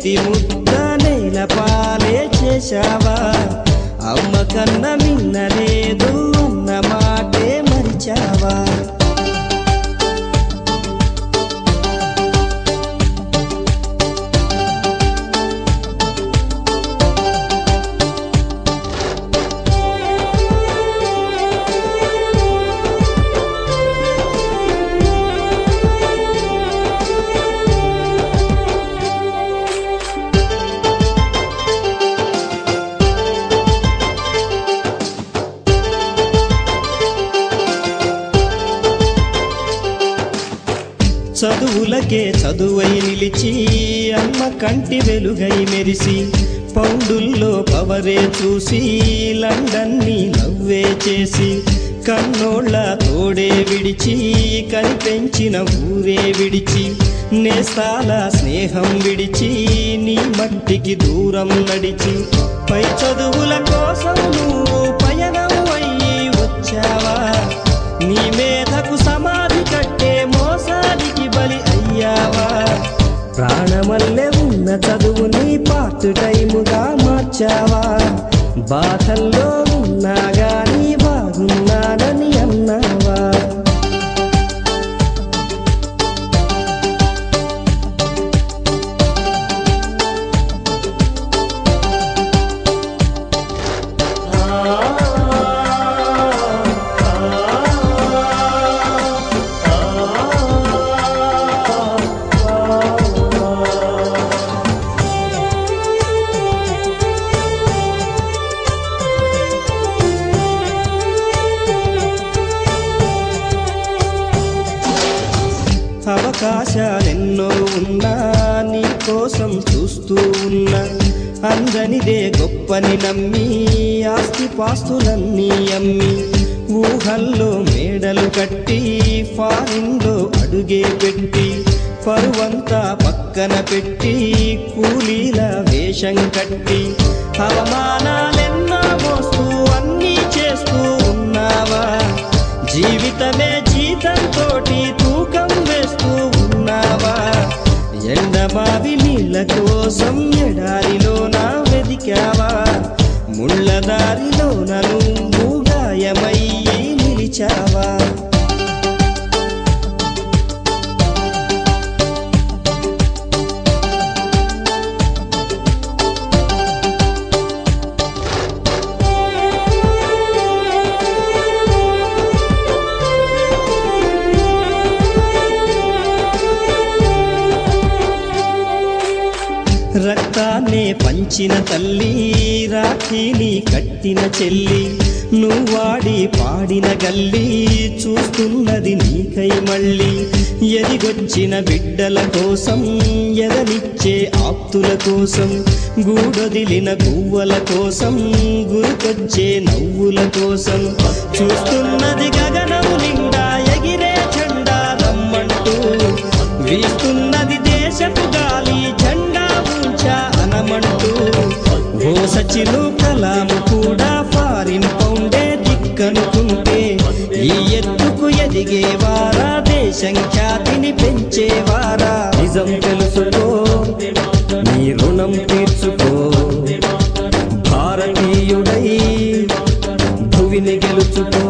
చేతి ముద్ద నేల పాలే చేశావా అమ్మ కన్న మిన్నలేదు అన్న మాటే మరిచావా చదువులకే చదువై నిలిచి అమ్మ కంటి వెలుగై మెరిసి పౌండుల్లో పవరే చూసి లండన్ని నవ్వే చేసి కన్నోళ్ళ తోడే విడిచి కనిపెంచిన ఊరే విడిచి నేస్తాల స్నేహం విడిచి నీ మట్టికి దూరం నడిచి పై చదువుల కోసం నువ్వు పయనం అయ్యి వచ్చావా నీ మేధకు సమాధి కట్టే మోసానికి బలి అయ్యావా ప్రాణమల్లె ఉన్న చదువుని పార్ట్ టైముగా మార్చావా బాధల్లో ఉన్నా గాని బాగున్నానని అన్నావా అవకాశాలెన్నో ఉన్నా నీ కోసం చూస్తూ ఉన్నా అందనిదే గొప్పని నమ్మి ఆస్తిపాస్తులన్నీ అమ్మి ఊహల్లో మేడలు కట్టి ఫారిన్లో అడుగే పెట్టి పరువంతా పక్కన పెట్టి కూలీల వేషం కట్టి అవమానాలెన్నో మోస్తూ అన్నీ చేస్తూ ఉన్నావా జీవితమే జీతంతోటి తూకం వేస్తూ ఉన్నావా ఎండమావి నీళ్ళ కోసం ఎడారిలోన వెదికావా ముళ్ళదారిలోన నువ్వు గాయమయ్యి నిలిచావా రక్తాన్నే పంచిన తల్లి రాఖీని కట్టిన చెల్లి నువ్వాడి పాడిన గల్లి చూస్తున్నది నీకై మళ్ళీ ఎదిగొచ్చిన బిడ్డల కోసం ఎదనిచ్చే ఆప్తుల కోసం గూడొదిలిన గువ్వల కోసం గురికొచ్చే నవ్వుల కోసం చూస్తున్నది గగనము నిండా ఎగిరే జెండా రమ్మంటూ వీస్తున్నది దేశపు గాలి జెండా ఊంచా అనమంటూ ఓ సచిను కలాము కూడా ఫారిన్ పౌండే దిక్కనుకుంటే ఈ ఎత్తుకు ఎదిగేవారా దేశం ఖ్యాతిని పెంచేవారా నిజం తెలుసుకో నీ రుణం తీర్చుకో భారతీయుడై భువిని గెలుచుకో